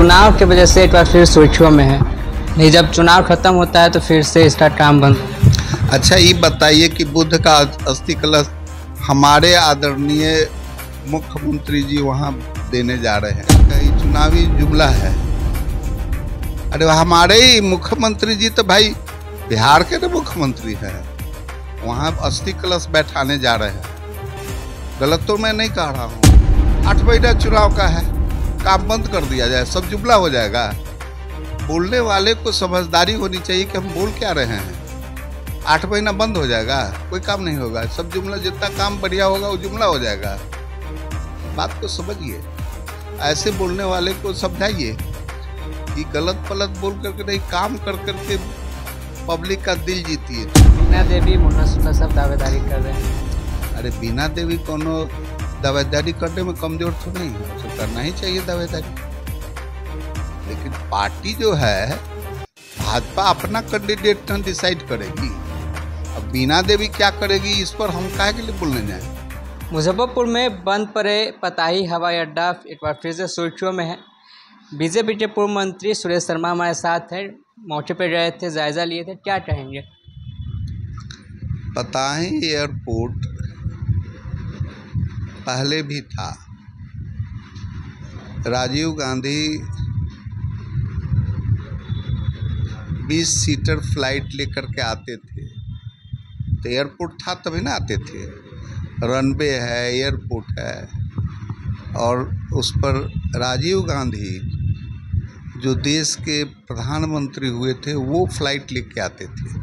चुनाव की वजह से एक बार फिर सुर्खियों में है। नहीं, जब चुनाव खत्म होता है तो फिर से इसका काम बंद। अच्छा, ये बताइए कि बुद्ध का अस्थि कलश हमारे आदरणीय मुख्यमंत्री जी वहाँ देने जा रहे हैं। कई चुनावी जुमला है। अरे हमारे ही मुख्यमंत्री जी तो भाई बिहार के तो मुख्यमंत्री हैं, वहाँ अस्थि कलश बैठाने जा रहे हैं। गलत तो मैं नहीं कह रहा हूँ। 8 महीना चुनाव का है, काम बंद कर दिया जाए, सब जुमला हो जाएगा। बोलने वाले को समझदारी होनी चाहिए कि हम बोल क्या रहे हैं। 8 महीना बंद हो जाएगा, कोई काम नहीं होगा। सब जुमला, जितना काम बढ़िया होगा वो जुमला हो जाएगा। बात को समझिए, ऐसे बोलने वाले को समझाइए कि गलत पलत बोल करके नहीं, काम कर करके पब्लिक का दिल जीतिए। बीना देवी मुन्ना सुन्ना सब दावेदारी कर रहे हैं। अरे बीना देवी कोनो दावेदारी करने में कमजोर तो नहीं है, तो करना ही चाहिए दावेदारी। लेकिन पार्टी जो है भाजपा अपना कैंडिडेट डिसाइड करेगी। अब बीना देवी क्या करेगी इस पर हम काहे के लिए बोलने जाए। मुजफ्फरपुर में बंद पड़े पताही हवाई अड्डा एक बार फिर से सुर्खियों में है। बीजेपी के पूर्व मंत्री सुरेश शर्मा हमारे साथ हैं, मौके पर गए थे, जायजा लिए थे, क्या कहेंगे? पताही एयरपोर्ट पहले भी था। राजीव गांधी 20 सीटर फ्लाइट लेकर के आते थे, तो एयरपोर्ट था तभी ना आते थे। रनवे है, एयरपोर्ट है, और उस पर राजीव गांधी जो देश के प्रधानमंत्री हुए थे वो फ्लाइट लेके आते थे।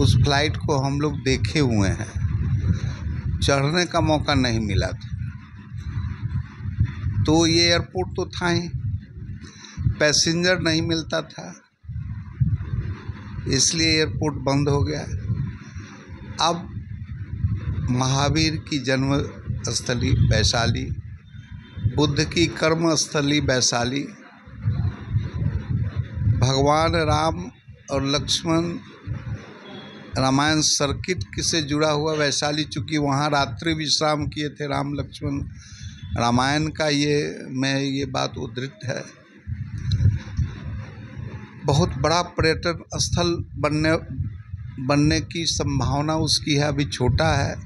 उस फ्लाइट को हम लोग देखे हुए हैं, चढ़ने का मौका नहीं मिला था। तो ये एयरपोर्ट तो था ही, पैसेंजर नहीं मिलता था, इसलिए एयरपोर्ट बंद हो गया। अब महावीर की जन्म स्थली वैशाली, बुद्ध की कर्म स्थली वैशाली, भगवान राम और लक्ष्मण रामायण सर्किट से जुड़ा हुआ वैशाली, चूँकि वहाँ रात्रि विश्राम किए थे राम लक्ष्मण, रामायण का ये बात उद्धृत है। बहुत बड़ा पर्यटन स्थल बनने की संभावना उसकी है, अभी छोटा है।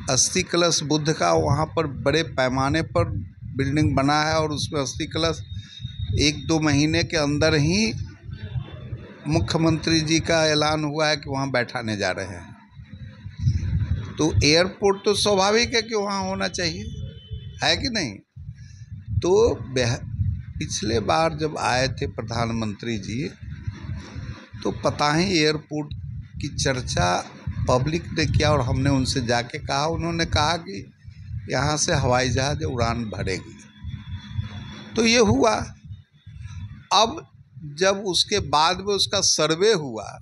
अस्थि कलश बुद्ध का वहाँ पर बड़े पैमाने पर बिल्डिंग बना है, और उसमें अस्थि कलश 1-2 महीने के अंदर ही मुख्यमंत्री जी का ऐलान हुआ है कि वहाँ बैठाने जा रहे हैं। तो एयरपोर्ट तो स्वाभाविक है कि वहाँ होना चाहिए, है कि नहीं? तो पिछले बार जब आए थे प्रधानमंत्री जी, तो पताही एयरपोर्ट की चर्चा पब्लिक ने किया, और हमने उनसे जाके कहा, उन्होंने कहा कि यहाँ से हवाई जहाज उड़ान भरेगी। तो ये हुआ। अब जब उसके बाद में उसका सर्वे हुआ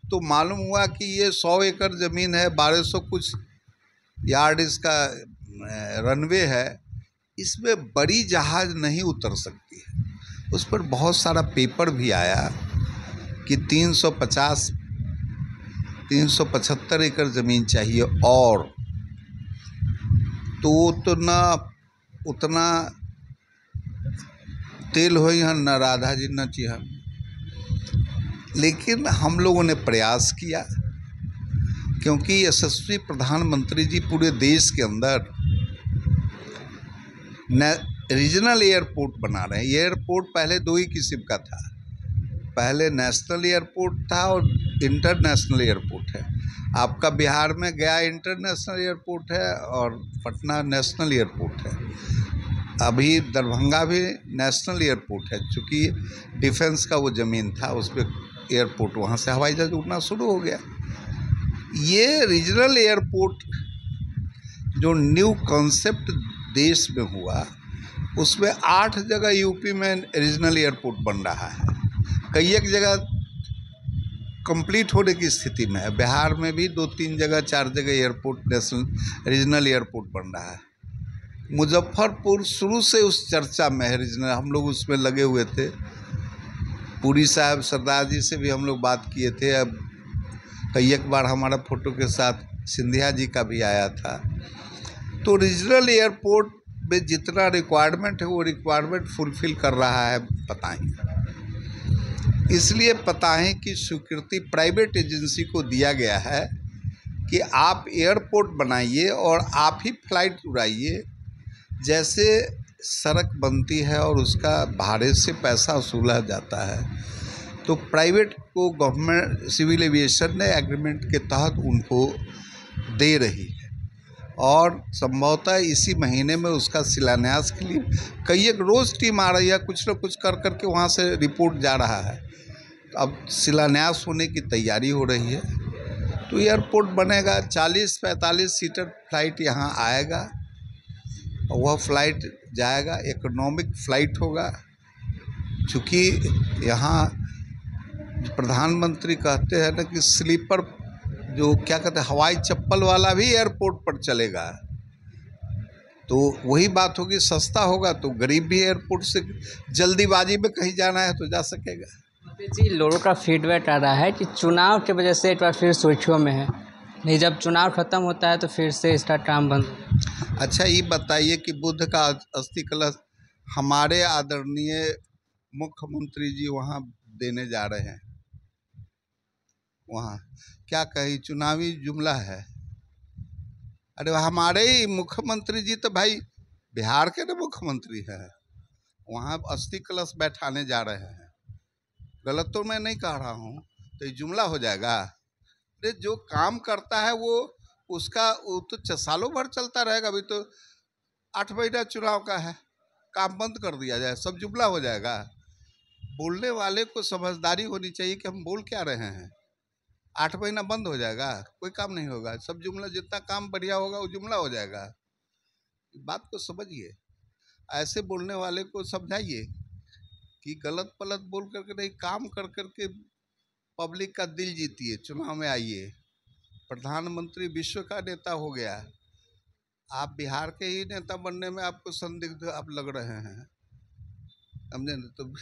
तो मालूम हुआ कि ये 100 एकड़ ज़मीन है, 1200 कुछ यार्ड इसका रनवे है, इसमें बड़ी जहाज़ नहीं उतर सकती है। उस पर बहुत सारा पेपर भी आया कि 375 एकड़ ज़मीन चाहिए, और तो उतना तेल हो यहाँ न राधा जी न चिहन। लेकिन हम लोगों ने प्रयास किया, क्योंकि यशस्वी प्रधानमंत्री जी पूरे देश के अंदर रीजनल एयरपोर्ट बना रहे हैं। एयरपोर्ट पहले 2 ही किस्म का था, पहले नेशनल एयरपोर्ट था और इंटरनेशनल एयरपोर्ट है। आपका बिहार में गया इंटरनेशनल एयरपोर्ट है और पटना नेशनल एयरपोर्ट है। अभी दरभंगा भी नेशनल एयरपोर्ट है, चूँकि डिफेंस का वो ज़मीन था, उस पर एयरपोर्ट, वहाँ से हवाई जहाज उड़ना शुरू हो गया। ये रीजनल एयरपोर्ट जो न्यू कॉन्सेप्ट देश में हुआ, उसमें 8 जगह यूपी में रीजनल एयरपोर्ट बन रहा है। कई एक जगह कंप्लीट होने की स्थिति में है। बिहार में भी 2-3 जगह 4 जगह एयरपोर्ट नेशनल रीजनल एयरपोर्ट बन रहा है। मुजफ्फरपुर शुरू से उस चर्चा में है, रीजनल, हम लोग उसमें लगे हुए थे। पुरी साहब सरदार जी से भी हम लोग बात किए थे। अब कई एक बार हमारा फोटो के साथ सिंधिया जी का भी आया था। तो रीजनल एयरपोर्ट में जितना रिक्वायरमेंट है वो रिक्वायरमेंट फुलफिल कर रहा है पताही। इसलिए पताही की स्वीकृति प्राइवेट एजेंसी को दिया गया है कि आप एयरपोर्ट बनाइए और आप ही फ्लाइट उड़ाइए। जैसे सड़क बनती है और उसका भाड़े से पैसा वसूला जाता है, तो प्राइवेट को गवर्नमेंट सिविल एविएशन ने एग्रीमेंट के तहत उनको दे रही है और संभवतः इसी महीने में उसका शिलान्यास के लिए कई एक रोज़ टीम आ रही है, कुछ न कुछ कर करके वहाँ से रिपोर्ट जा रहा है। तो अब शिलान्यास होने की तैयारी हो रही है, तो एयरपोर्ट बनेगा, 40-45 सीटर फ्लाइट यहाँ आएगा और वह फ्लाइट जाएगा, इकोनॉमिक फ़्लाइट होगा। चूँकि यहाँ प्रधानमंत्री कहते हैं ना कि स्लीपर जो क्या कहते हैं हवाई चप्पल वाला भी एयरपोर्ट पर चलेगा, तो वही बात होगी, सस्ता होगा तो गरीब भी एयरपोर्ट से जल्दीबाजी में कहीं जाना है तो जा सकेगा। जी, लोगों का फीडबैक आ रहा है कि चुनाव की वजह से एक बार फिर सुर्खियों में है, नहीं जब चुनाव खत्म होता है तो फिर से इसका काम बंद। अच्छा, ये बताइए कि बुद्ध का अस्थि कलश हमारे आदरणीय मुख्यमंत्री जी वहाँ देने जा रहे हैं, वहाँ क्या कही चुनावी जुमला है। अरे हमारे ही मुख्यमंत्री जी तो भाई बिहार के ना मुख्यमंत्री हैं, वहाँ अस्थि कलश बैठाने जा रहे हैं। गलत तो मैं नहीं कह रहा हूँ, तो ये जुमला हो जाएगा। अरे जो काम करता है वो उसका वो तो सालों भर चलता रहेगा। अभी तो 8 महीना चुनाव का है, काम बंद कर दिया जाए, सब जुमला हो जाएगा। बोलने वाले को समझदारी होनी चाहिए कि हम बोल क्या रहे हैं। 8 महीना बंद हो जाएगा, कोई काम नहीं होगा, सब जुमला, जितना काम बढ़िया होगा वो जुमला हो जाएगा। बात को समझिए, ऐसे बोलने वाले को समझाइए कि गलत पलत बोल करके नहीं, काम कर करके पब्लिक का दिल जीतिए, चुनाव में आइए। प्रधानमंत्री विश्व का नेता हो गया, आप बिहार के ही नेता बनने में आपको संदिग्ध आप लग रहे हैं, समझे न? तो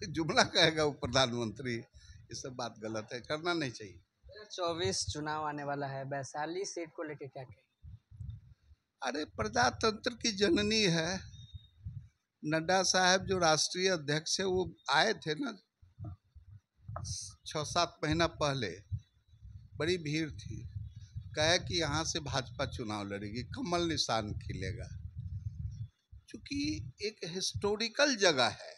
जुमला कहेगा वो प्रधानमंत्री, ये सब बात गलत है, करना नहीं चाहिए। 24 चुनाव आने वाला है, वैशाली सीट को लेके क्या कहें? अरे प्रजातंत्र की जननी है, नड्डा साहब जो राष्ट्रीय अध्यक्ष है वो आए थे ना 6-7 महीना पहले, बड़ी भीड़ थी, कहे कि यहाँ से भाजपा चुनाव लड़ेगी, कमल निशान खिलेगा। क्योंकि एक हिस्टोरिकल जगह है,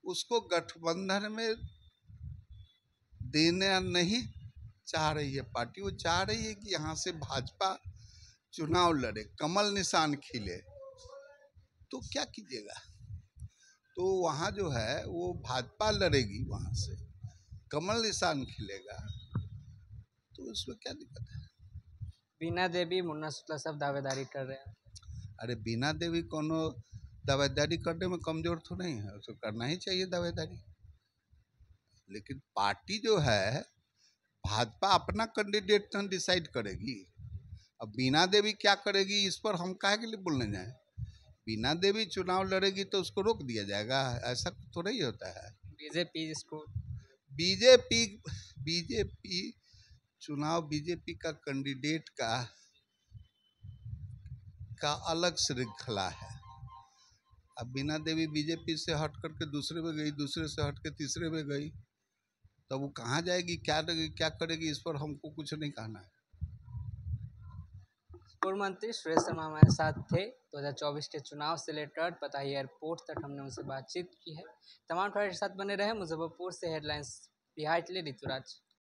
उसको गठबंधन में देना नहीं चाह रही है पार्टी, वो चाह रही है कि यहाँ से भाजपा चुनाव लड़े, कमल निशान खिले। तो क्या कीजिएगा, तो वहाँ जो है वो भाजपा लड़ेगी, वहाँ से कमल निशान खिलेगा, तो उसमें क्या दिक्कत है। बीना देवी मुन्ना शुक्ला सब दावेदारी कर रहे हैं। अरे बीना देवी कोनो दावेदारी करने में कमजोर तो नहीं है, उसको करना ही चाहिए दावेदारी। लेकिन पार्टी जो है भाजपा अपना कैंडिडेट डिसाइड करेगी। अब बीना देवी क्या करेगी इस पर हम काहे के लिए बोलने जाएं। बीना देवी चुनाव लड़ेगी तो उसको रोक दिया जाएगा, ऐसा तो नहीं होता है। बीजेपी चुनाव, बीजेपी का कैंडिडेट का अलग श्रृंखला है। अब बीना देवी बीजेपी से हट करके दूसरे में गई, दूसरे से हट के तीसरे में गई, तब वो कहाँ जाएगी, क्या करेगी, इस पर हमको कुछ नहीं कहना है। पूर्व मंत्री सुरेश शर्मा हमारे साथ थे। 2024 के चुनाव से लेकर पताही एयरपोर्ट तक हमने उनसे बातचीत की है। तमाम खबरों के साथ बने रहे। मुजफ्फरपुर से हेडलाइंस बिहार के लिए ऋतुराज।